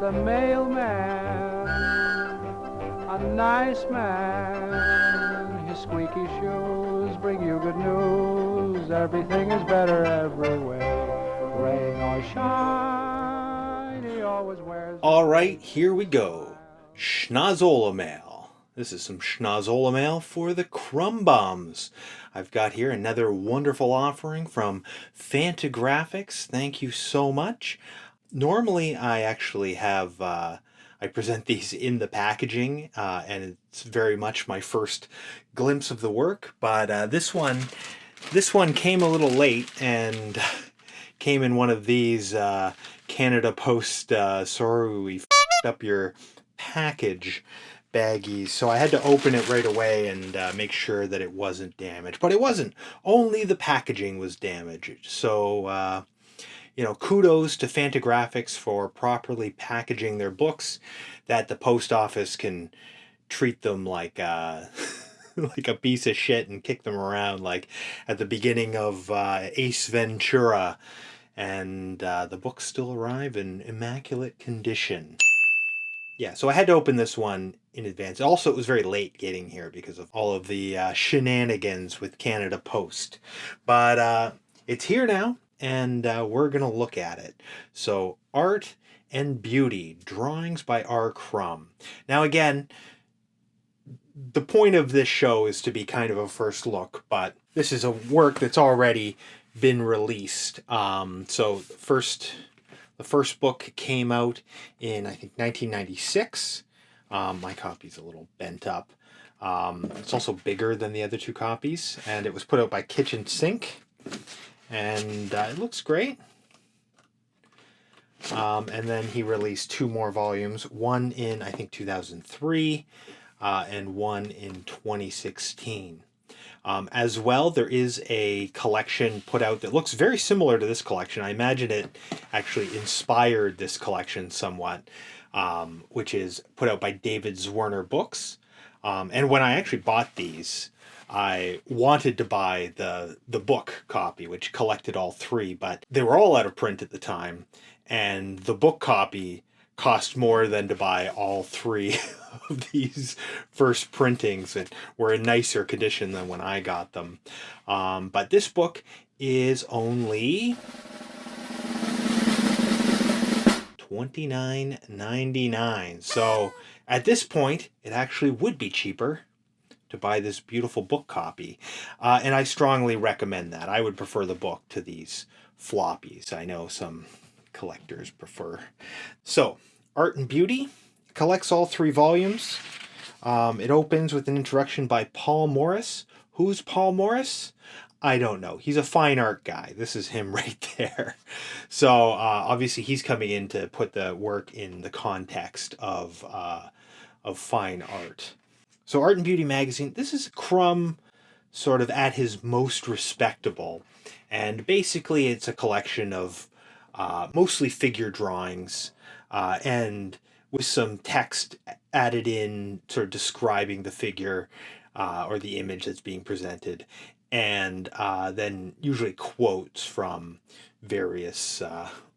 the mailman, a nice man. His squeaky shoes bring you good news. Everything is better everywhere. Rain or shine, he always wears. All right, here we go. Schnozzolamail. This is some Schnozzolamail for the crumb bombs. I've got here another wonderful offering from Fantagraphics. Thank you so much. Normally, I actually have I present these in the packaging, and it's very much my first glimpse of the work. But this one came a little late and came in one of these Canada Post sorry we f***ed up your package baggies. So I had to open it right away and make sure that it wasn't damaged. But it wasn't. Only the packaging was damaged. So kudos to Fantagraphics for properly packaging their books, that the post office can treat them like like a piece of shit and kick them around like at the beginning of Ace Ventura, and the books still arrive in immaculate condition. Yeah, so I had to open this one in advance. Also, it was very late getting here because of all of the shenanigans with Canada Post. But it's here now, and we're going to look at it. So, Art and Beauty, drawings by R. Crumb. Now, again, the point of this show is to be kind of a first look, but this is a work that's already been released. So, the first book came out in, I think, 1996. My copy's a little bent up. It's also bigger than the other two copies, and it was put out by Kitchen Sink. And it looks great. And then he released two more volumes, one in, I think, 2003, and one in 2016. As well, there is a collection put out that looks very similar to this collection. I imagine it actually inspired this collection somewhat, which is put out by David Zwirner Books. And when I actually bought these, I wanted to buy the book copy, which collected all three, but they were all out of print at the time, and the book copy cost more than to buy all three of these first printings that were in nicer condition than when I got them. But this book is only $29.99. So at this point, it actually would be cheaper to buy this beautiful book copy. And I strongly recommend that. I would prefer the book to these floppies. I know some collectors prefer. So, Art and Beauty collects all three volumes. It opens with an introduction by Paul Morris. Who's Paul Morris? I don't know. He's a fine art guy. This is him right there. So obviously he's coming in to put the work in the context of fine art. So Art and Beauty magazine, this is Crumb sort of at his most respectable. And basically it's a collection of mostly figure drawings, and with some text added in, sort of describing the figure or the image that's being presented, and then usually quotes from various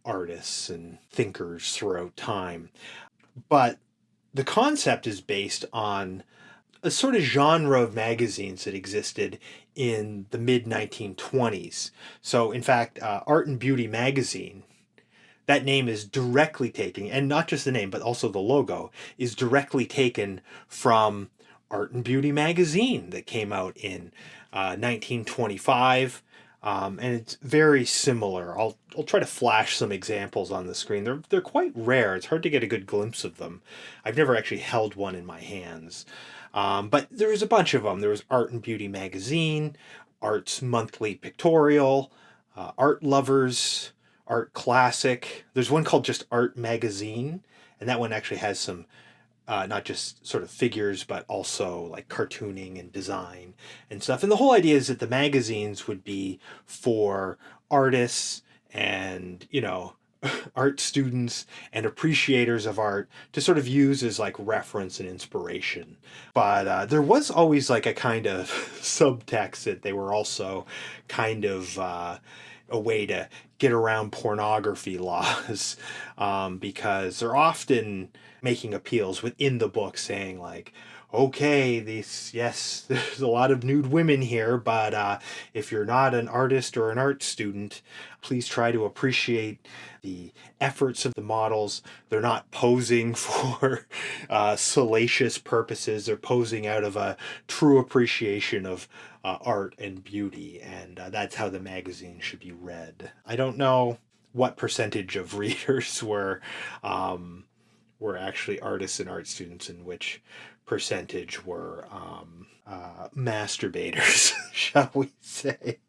artists and thinkers throughout time. But the concept is based on a sort of genre of magazines that existed in the mid-1920s. So, in fact, Art and Beauty magazine, that name is directly taken, and not just the name, but also the logo, is directly taken from Art and Beauty magazine that came out in 1925. And it's very similar. I'll try to flash some examples on the screen. They're quite rare. It's hard to get a good glimpse of them. I've never actually held one in my hands. But there's a bunch of them. There was Art and Beauty magazine, Art's Monthly Pictorial, Art Lovers, Art Classic. There's one called just Art Magazine, and that one actually has some not just sort of figures, but also like cartooning and design and stuff. And the whole idea is that the magazines would be for artists and, art students and appreciators of art to sort of use as like reference and inspiration. But there was always like a kind of subtext that they were also kind of a way to get around pornography laws, because they're often making appeals within the book saying like, okay, yes, there's a lot of nude women here, but if you're not an artist or an art student, please try to appreciate the efforts of the models. They're not posing for salacious purposes. They're posing out of a true appreciation of art and beauty, and that's how the magazine should be read. I don't know what percentage of readers were actually artists and art students, and which percentage were masturbators, shall we say.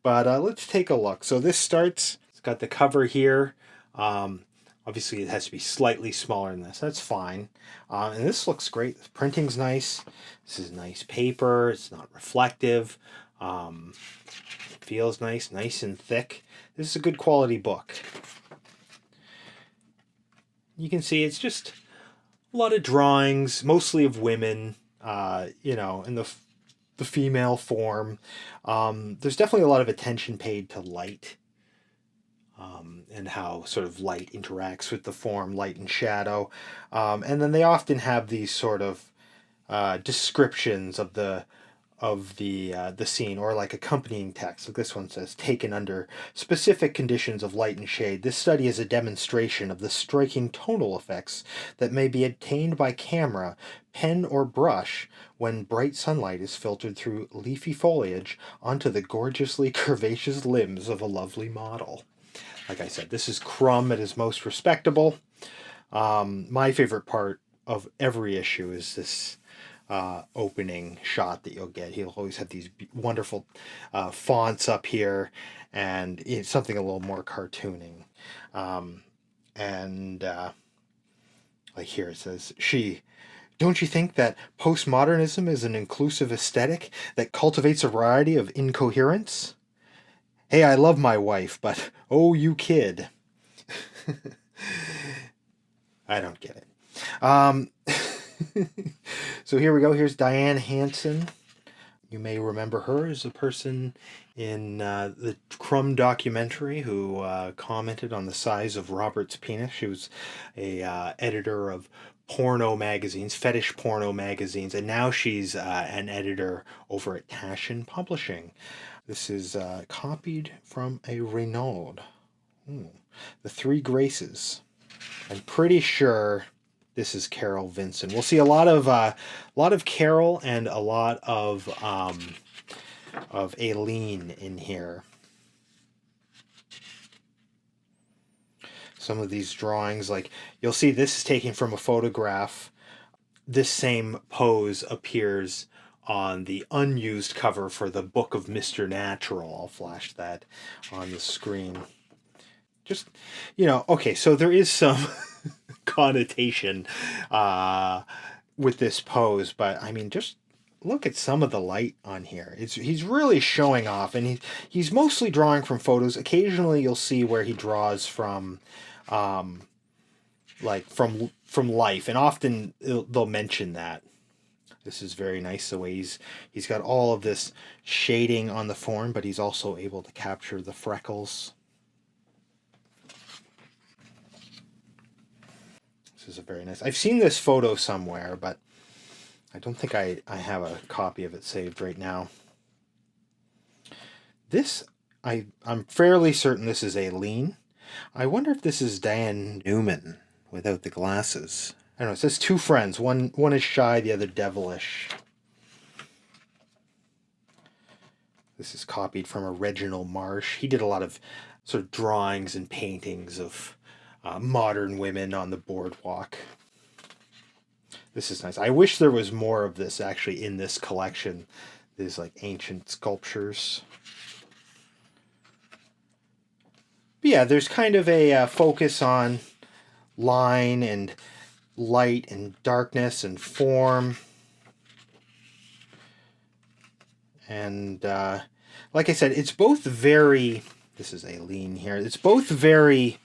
But let's take a look. So this starts, it's got the cover here. Obviously it has to be slightly smaller than this. That's fine. And this looks great. The printing's nice. This is nice paper. It's not reflective. It feels nice and thick. This is a good quality book. You can see it's just a lot of drawings, mostly of women, in the female form. There's definitely a lot of attention paid to light, and how sort of light interacts with the form, light and shadow. And then they often have these sort of descriptions of the scene, or like accompanying text. Like this one says, taken under specific conditions of light and shade, this study is a demonstration of the striking tonal effects that may be obtained by camera, pen, or brush when bright sunlight is filtered through leafy foliage onto the gorgeously curvaceous limbs of a lovely model. Like I said, this is Crumb at his most respectable. My favorite part of every issue is this opening shot that you'll get. He'll always have these wonderful fonts up here, and it's something a little more cartooning. Like here it says, don't you think that postmodernism is an inclusive aesthetic that cultivates a variety of incoherence? Hey, I love my wife, but oh, you kid. I don't get it. So here we go. Here's Diane Hansen. You may remember her as a person in the Crumb documentary who commented on the size of Robert's penis. She was a editor of porno magazines, fetish porno magazines, and now she's an editor over at Taschen Publishing. This is copied from a Renaud. The Three Graces. I'm pretty sure this is Carol Vinson. We'll see a lot of Carol and a lot of Aileen in here. Some of these drawings, like you'll see, this is taken from a photograph. This same pose appears on the unused cover for the Book of Mr. Natural. I'll flash that on the screen. Just, okay, so there is some connotation with this pose, but I mean, just look at some of the light on here. He's really showing off, and he's mostly drawing from photos. Occasionally you'll see where he draws from from life, and often they'll mention that. This is very nice the way he's got all of this shading on the form, but he's also able to capture the freckles. This is a very nice. I've seen this photo somewhere, but I don't think I have a copy of it saved right now. This, I'm fairly certain this is Aileen. I wonder if this is Diane Newman without the glasses. I don't know, it says two friends. One is shy, the other devilish. This is copied from a Reginald Marsh. He did a lot of sort of drawings and paintings of modern women on the boardwalk. This is nice. I wish there was more of this actually in this collection. These like ancient sculptures. But yeah, there's kind of a focus on line and light and darkness and form. And like I said, it's both very, this is Aileen here, it's both very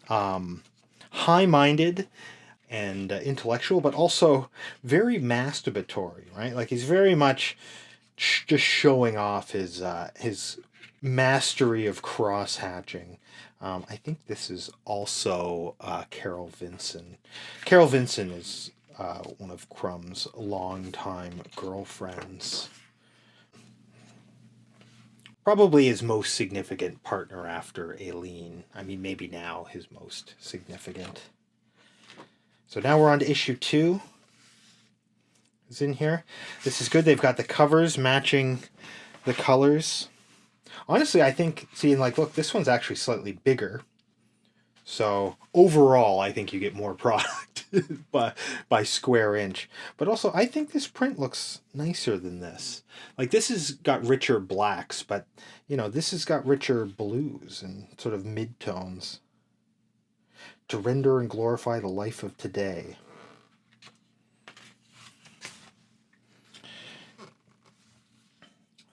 high-minded and intellectual, but also very masturbatory, right? Like he's very much just showing off his mastery of cross hatching. I think this is also Carol Vinson. Carol Vinson is one of Crumb's longtime girlfriends. Probably his most significant partner after Aileen. I mean, maybe now his most significant. So now we're on to issue 2. Is in here. This is good. They've got the covers matching the colors. Honestly, I think, see, like, look, this one's actually slightly bigger. So overall, I think you get more product by square inch. But also, I think this print looks nicer than this. Like, this has got richer blacks, but, you know, this has got richer blues and sort of mid-tones. To render and glorify the life of today.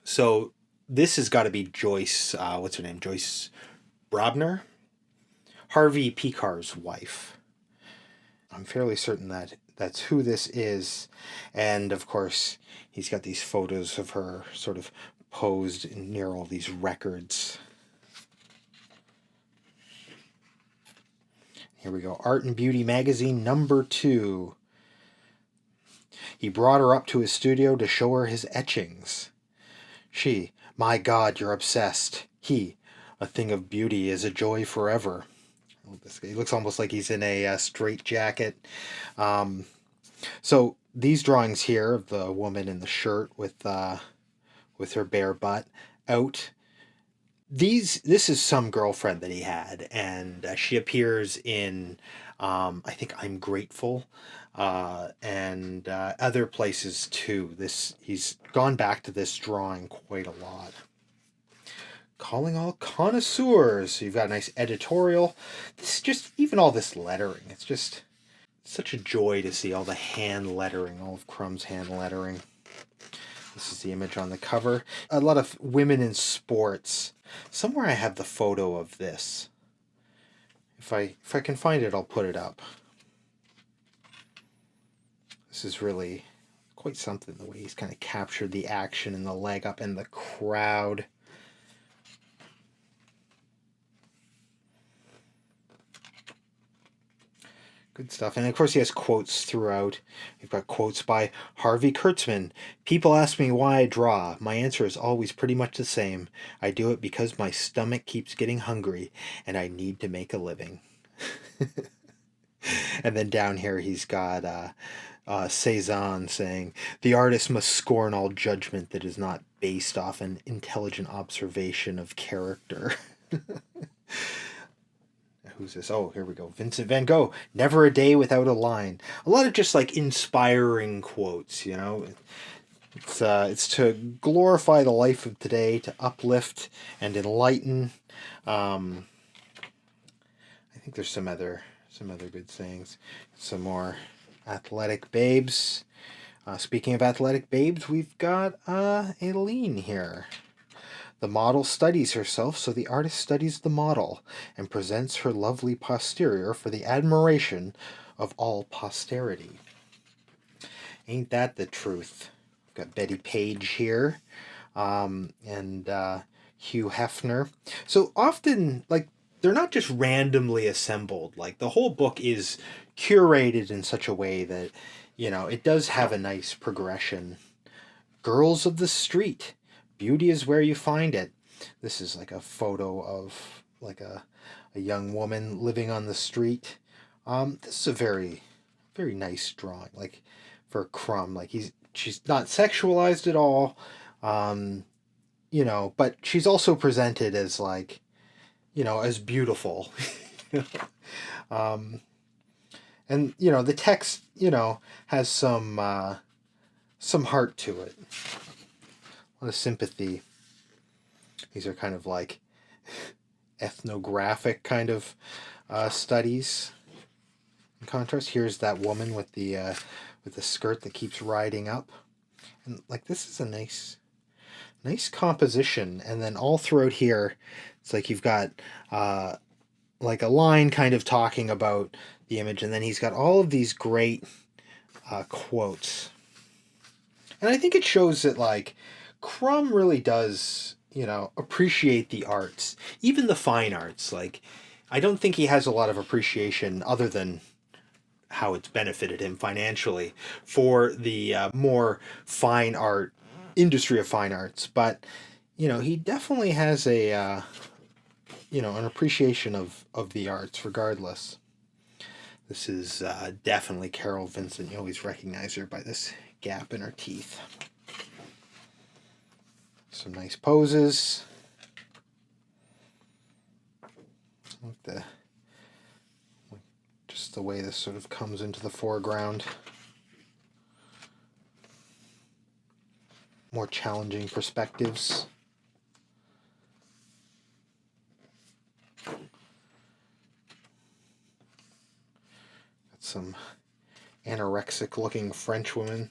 So this has got to be Joyce, what's her name? Joyce Brabner? Harvey Picar's wife. I'm fairly certain that that's who this is. And of course, he's got these photos of her sort of posed near all these records. Here we go. Art and Beauty Magazine number 2. He brought her up to his studio to show her his etchings. She, my God, you're obsessed. He, a thing of beauty is a joy forever. Oh, this guy, he looks almost like he's in a straitjacket. So these drawings here of the woman in the shirt with her bare butt out. This is some girlfriend that he had, and she appears in, I think, I'm Grateful, and other places too. He's gone back to this drawing quite a lot. Calling all connoisseurs. So you've got a nice editorial. This is just, even all this lettering, it's just such a joy to see all the hand lettering, all of Crumb's hand lettering. This is the image on the cover. A lot of women in sports. Somewhere I have the photo of this. If I can find it, I'll put it up. This is really quite something, the way he's kind of captured the action and the leg up and the crowd. Good stuff. And of course he has quotes throughout. You've got quotes by Harvey Kurtzman. People ask me why I draw. My answer is always pretty much the same. I do it because my stomach keeps getting hungry and I need to make a living. And then down here he's got Cezanne saying, the artist must scorn all judgment that is not based off an intelligent observation of character. Who's this? Oh, here we go. Vincent van Gogh. Never a day without a line. A lot of just like inspiring quotes, you know. It's to glorify the life of today, to uplift and enlighten. I think there's some other good sayings. Some more athletic babes. Speaking of athletic babes, we've got Aileen here. The model studies herself, so the artist studies the model and presents her lovely posterior for the admiration of all posterity. Ain't that the truth? We've got Betty Page here, and Hugh Hefner. So often, like, they're not just randomly assembled. Like, the whole book is curated in such a way that, you know, it does have a nice progression. Girls of the Street. Beauty is where you find it. This is like a photo of like a young woman living on the street. This is a very, very nice drawing. Like for Crumb, like she's not sexualized at all. You know, but she's also presented as like, you know, as beautiful. And you know, the text, you know, has some heart to it. A lot of sympathy. These are kind of like ethnographic kind of studies. In contrast, here's that woman with the skirt that keeps riding up, and like this is a nice composition. And then all throughout here, it's like you've got like a line kind of talking about the image, and then he's got all of these great quotes. And I think it shows that like Crumb really does, appreciate the arts, even the fine arts. Like, I don't think he has a lot of appreciation other than how it's benefited him financially for the more fine art industry of fine arts. But, he definitely has a, an appreciation of the arts regardless. This is definitely Carol Vincent. You always recognize her by this gap in her teeth. Some nice poses. Just the way this sort of comes into the foreground. More challenging perspectives. Got some anorexic looking French women.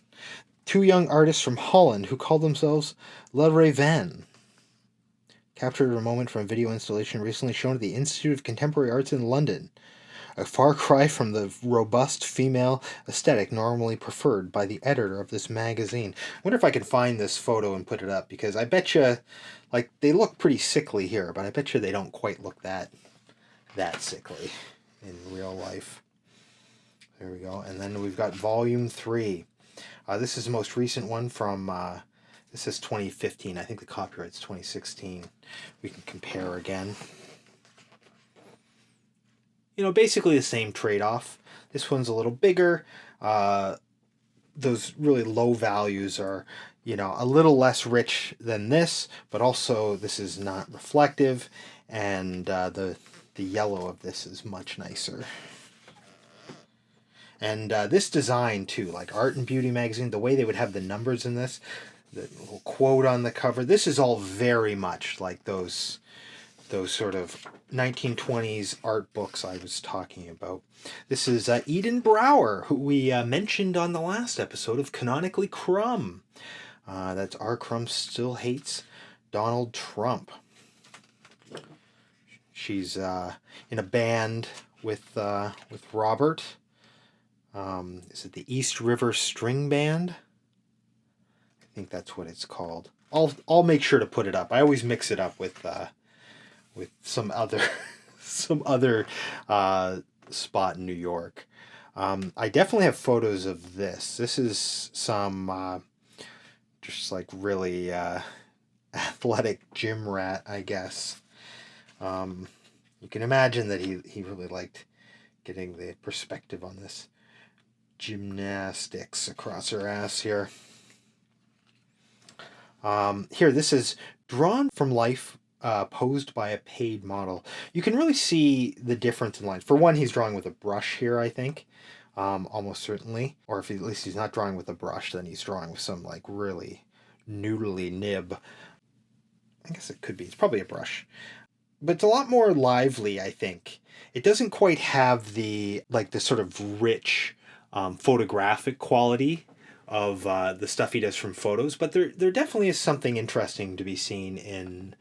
Two young artists from Holland who call themselves La Raven captured a moment from a video installation recently shown at the Institute of Contemporary Arts in London. A far cry from the robust female aesthetic normally preferred by the editor of this magazine. I wonder if I can find this photo and put it up, because I bet you, like, they look pretty sickly here, but I bet you they don't quite look that sickly in real life. There we go. And then we've got Volume 3. This is the most recent one from, this is 2015. I think the copyright's 2016. We can compare again. Basically the same trade-off. This one's a little bigger. Those really low values are, a little less rich than this, but also this is not reflective, and the yellow of this is much nicer. And this design too, like Art and Beauty magazine, the way they would have the numbers in this, the little quote on the cover, this is all very much like those sort of 1920s art books I was talking about. This is Eden Brower, who we mentioned on the last episode of Canonically Crumb. That's R. Crumb Still Hates Donald Trump. She's in a band with Robert. Is it the East River String Band? I think that's what it's called. I'll make sure to put it up. I always mix it up with some other spot in New York. I definitely have photos of this. This is some just like really athletic gym rat, I guess. You can imagine that he really liked getting the perspective on this gymnastics across her ass here. Here, this is drawn from life, posed by a paid model. You can really see the difference in lines. For one, he's drawing with a brush here, I think. Almost certainly. Or if at least he's not drawing with a brush, then he's drawing with some like really noodly nib. I guess it could be. It's probably a brush. But it's a lot more lively, I think. It doesn't quite have the sort of rich photographic quality of the stuff he does from photos, but there definitely is something interesting to be seen in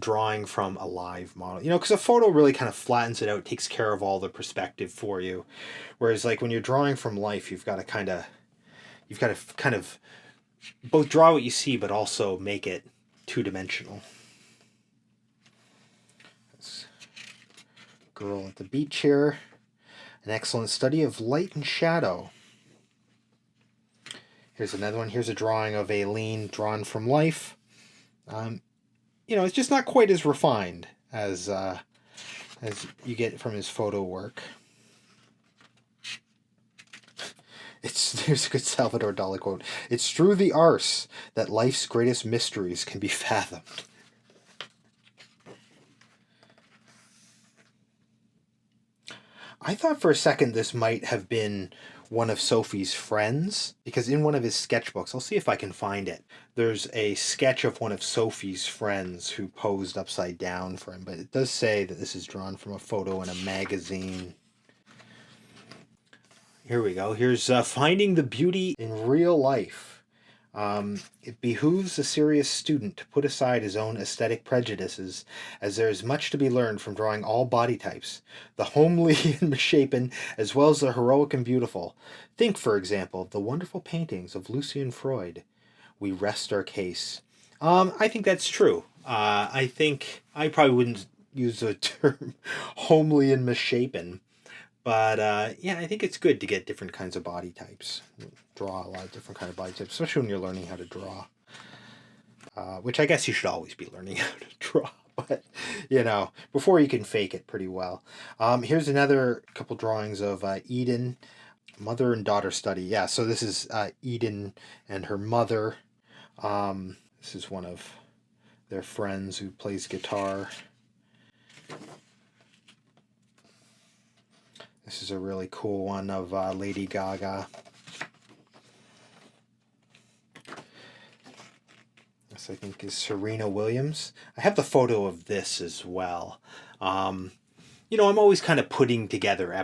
drawing from a live model. Because a photo really kind of flattens it out, takes care of all the perspective for you, whereas like when you're drawing from life, you've got to kind of both draw what you see, but also make it two-dimensional. This girl at the beach here. An excellent study of light and shadow. Here's another one. Here's a drawing of Aileen drawn from life. It's just not quite as refined as you get from his photo work. Here's a good Salvador Dali quote. "It's through the arse that life's greatest mysteries can be fathomed." I thought for a second this might have been one of Sophie's friends, because in one of his sketchbooks, I'll see if I can find it, there's a sketch of one of Sophie's friends who posed upside down for him, but it does say that this is drawn from a photo in a magazine. Here we go. Here's Finding the Beauty in Real Life. It behooves a serious student to put aside his own aesthetic prejudices, as there is much to be learned from drawing all body types, the homely and misshapen, as well as the heroic and beautiful. Think, for example, of the wonderful paintings of Lucian Freud. We rest our case. I think that's true. I think I probably wouldn't use the term homely and misshapen, but yeah, I think it's good to get different kinds of body types. Draw a lot of different kind of body types, especially when you're learning how to draw. Which I guess you should always be learning how to draw, but before you can fake it pretty well. Here's another couple drawings of Eden, mother and daughter study. Yeah, so this is Eden and her mother. This is one of their friends who plays guitar. This is a really cool one of Lady Gaga. This, I think, is Serena Williams. I have the photo of this as well. I'm always kind of putting together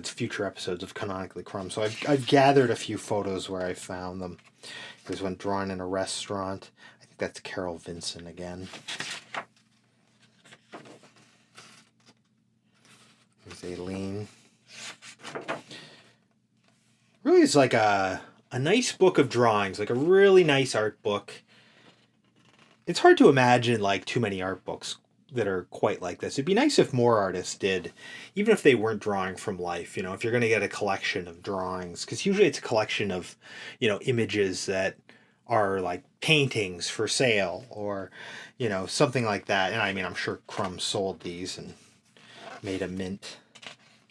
future episodes of Canonically Crumb. So I've gathered a few photos where I found them. There's one drawn in a restaurant. I think that's Carol Vinson again. There's Aileen. Really is like a nice book of drawings, like a really nice art book. It's hard to imagine like too many art books that are quite like this. It'd be nice if more artists did, even if they weren't drawing from life, if you're going to get a collection of drawings, because usually it's a collection of, images that are like paintings for sale or, something like that. And I mean, I'm sure Crumb sold these and made a mint.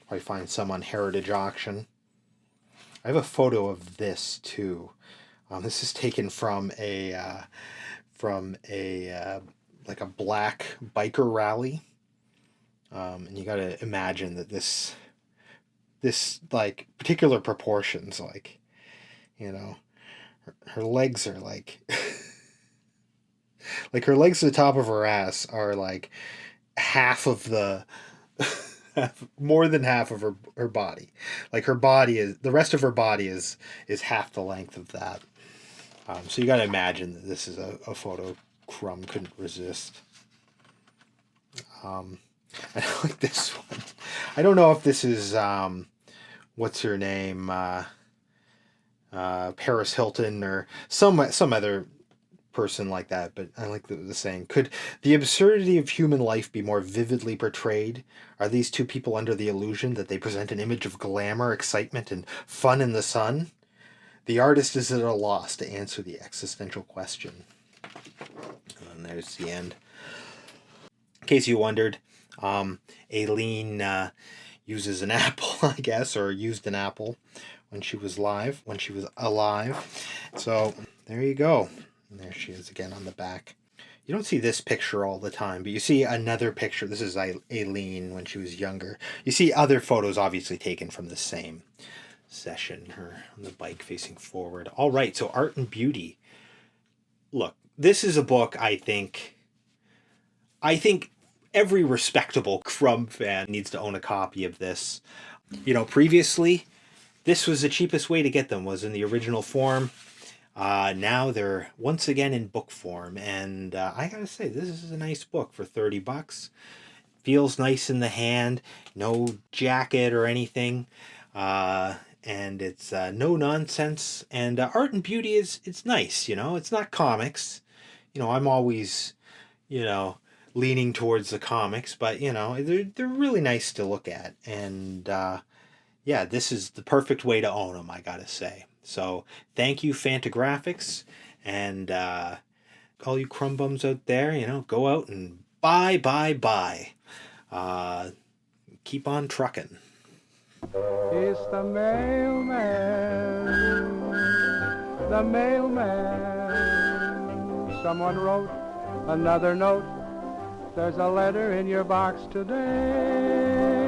Probably find some on Heritage Auction. I have a photo of this too. This is taken from a like a black biker rally, and you got to imagine that this like particular proportions, like her legs are like like her legs to the top of her ass are like half of the more than half of her body. Like the rest of her body is half the length of that. So you got to imagine that this is a photo Crumb couldn't resist. I like this one. I don't know if this is what's her name, Paris Hilton or some other person like that, but I like the saying, could the absurdity of human life be more vividly portrayed? Are these two people under the illusion that they present an image of glamour, excitement, and fun in the sun? The artist is at a loss to answer the existential question. And there's the end. In case you wondered, Aileen uses an apple, I guess, or used an apple when she was alive. So there you go. And there she is again on the back. You don't see this picture all the time, but you see another picture. This is Aileen when she was younger. You see other photos obviously taken from the same session, her on the bike facing forward. All right, so Art and Beauty. Look, this is a book I think every respectable Crumb fan needs to own a copy of this. Previously, this was the cheapest way to get them, was in the original form. Now they're once again in book form, and I gotta say, this is a nice book for $30. Feels nice in the hand, no jacket or anything, and it's no nonsense. And Art and Beauty it's nice, it's not comics. I'm always, leaning towards the comics, but they're really nice to look at, and yeah, this is the perfect way to own them, I gotta say. So thank you, Fantagraphics, and all you Crumb bums out there, go out and buy. Keep on trucking. It's the mailman. Someone wrote another note. There's a letter in your box today.